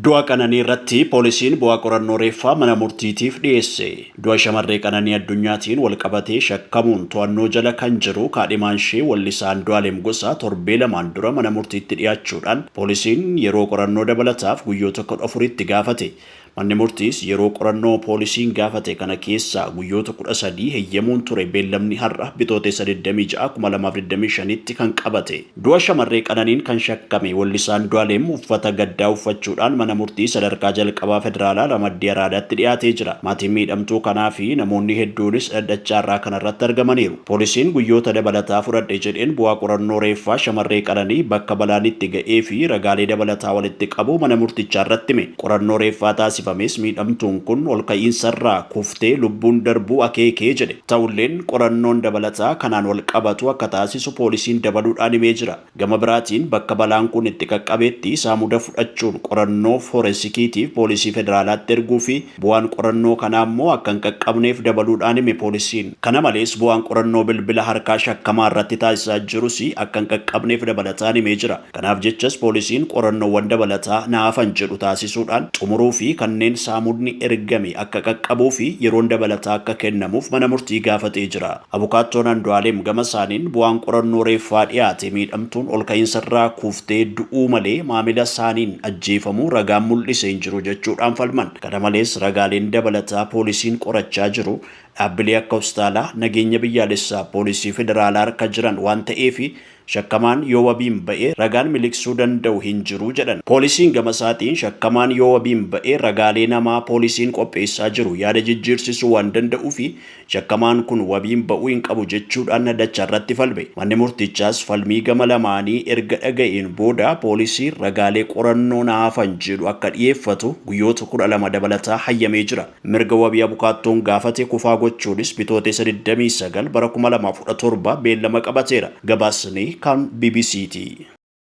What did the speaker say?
Du'a Qananii irratti poolisiin bu'aa qorannoo reeffaa mana murtiitiif dhiyeesse. Du'a shamarree Qananii addunyaatiin walqabatee shakkamuun to'annoo jala kan jiru kaadhimaan ishee Wallisaa Andu'aalem Gosaa torbee lamaan dura mana murtiitti dhiyaachuudhaan poolisiin yeroo qorannoo dabalataaf guyyoota 14tti gaafate. Manni murtiis yeroo qorannoo poolisiin gaafate kana keessaa guyyoota 13 heeyyamuun ture beellamni har'a bitootessa 26/2025tti kan qabate. Du'a shamarree Qananiin kan shakkame Wallisaa Andu'aalem uffata gaddaa uffachuudhaan mana murtii sadarkaa jalqabaa federaalaa Ramaddii Araadaatti dhiyaatee jira. Maatiin miidhamtuu kanaa fi namoonni hedduunis dhaddachaarraa kanarratti argamaniiru. Poolisiin guyyoota dabalataa fudhadhe jedheen bu'aa qorannoo reeffaa shamarree Qananii bakka balaan itti ga'ee fi ragaalee dabalataa walitti qabu mana murtichaarratti hime. Qorannoo reeffaa taasifames miidhamtuun kun ol ka'iinsarraa kuftee lubbuun darbuu akeekee jedhe. Ta'ulleen qorannoon dabalataa kanaan wal qabatu akka taasisu poolisiin dabaluudhaan himee jira. Gama biraatiin bakka balaan kun itti qaqqabeetti saamuda fudhachuun qorannoo forensikiitiif poolisii federaalaatti erguu fi bu'aan qorannoo kanaa immoo akka hin qaqqabneef dabaluudhaan hime poolisiin. Kana malees bu'aan qorannoo bilbila harkaa shakkamaa irratti taasisaa jirus akka hin qaqqabneef dabalataan himee jira. Kanaaf jechas poolisiin qorannoowwan dabalataa naafan jedhu taasisuudhaan xumuruu fi kanneen saamudni ergame akka qaqqabuu fi yeroon dabalataa akka kennamuuf mana murtii gaafatee jira. Abukaattoon Andu'aalem gama isaaniin bu'aan qorannoo reeffaa dhiyaate miidhamtuun ol ka'iinsarraa kuftee du'uu malee maamila isaaniin ajjeefamuu ragaan mul'isee hin jiru jechuudhaan falman. Kana malees ragaaleen dabalataa poolisiin qorachaa jiru dhaabbilee akka hospitaalaa nageenya biyyaalessaa poolisii federaalaa harka jiran waan ta'eef shakkamaan yoo wabiin ba'ee ragaan miliqsuu danda'u hin jiru jedhan. Poolisiin gama isaatiin shakkamaan yoo wabiin ba'ee ragaalee namaa poolisiin qopheessaa jiru yaada jijjiirsisuu waan danda'uu fi shakkamaan kun wabiin ba'uu hin qabu jechuudhaan dhaddachaarratti falme. Manni murtichaas falmii gama lamaanii erga dhaga'een booda poolisiin ragaalee qorannoo naafan jedhu akka dhiyeeffatu guyyoota 12 dabalataa hayyamee jira. Mirga wabii abukaattoon gaafate kufaa gochuunis bitootessa 29/2017 beellama qabateera. Gabaasni kan BBC'ti.